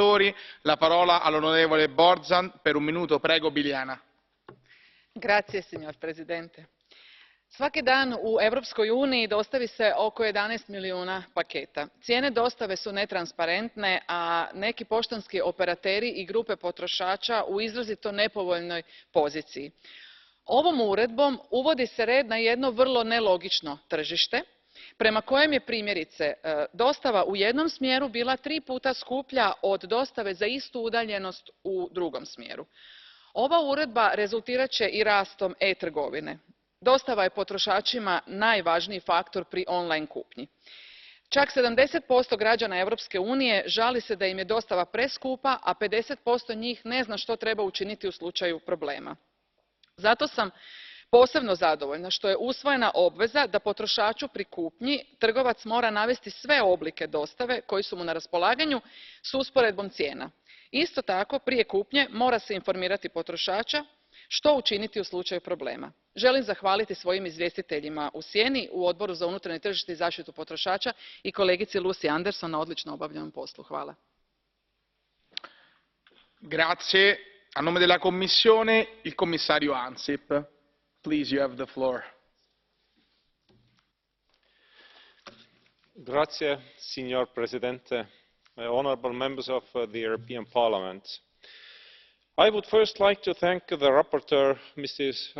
relatori. La parola all'onorevole Borzan per un minuto, prego Biljana. Signor Presidente. Svaki dan u Europskoj uniji dostavi se oko 11 milijuna paketa. Cijene dostave su netransparentne, a neki poštanski operateri i grupe potrošača u izrazito nepovoljnoj poziciji. Ovom uredbom uvodi se red na jedno vrlo nelogično tržište, prema kojem je primjerice dostava u jednom smjeru bila 3 puta skuplja od dostave za istu udaljenost u drugom smjeru. Ova uredba rezultirat će i rastom e-trgovine. Dostava je potrošačima najvažniji faktor pri online kupnji. Čak 70% građana Europske unije žali se da im je dostava preskupa, a 50% njih ne zna što treba učiniti u slučaju problema. Zato sam posebno zadovoljna što je usvojena obveza da potrošaču pri kupnji trgovac mora navesti sve oblike dostave koji su mu na raspolaganju s usporedbom cijena. Isto tako, prije kupnje mora se informirati potrošača što učiniti u slučaju problema. Želim zahvaliti svojim izvjestiteljima u sjeni u Odboru za unutarnje tržište i zaštitu potrošača i kolegici Lucy Anderson na odlično obavljenom poslu. Hvala. Grazie. A nome della Commissione, il commissario Ansip. Please, you have the floor. Grazie, signor Presidente, honourable members of the European Parliament. I would first like to thank the rapporteur, Mrs.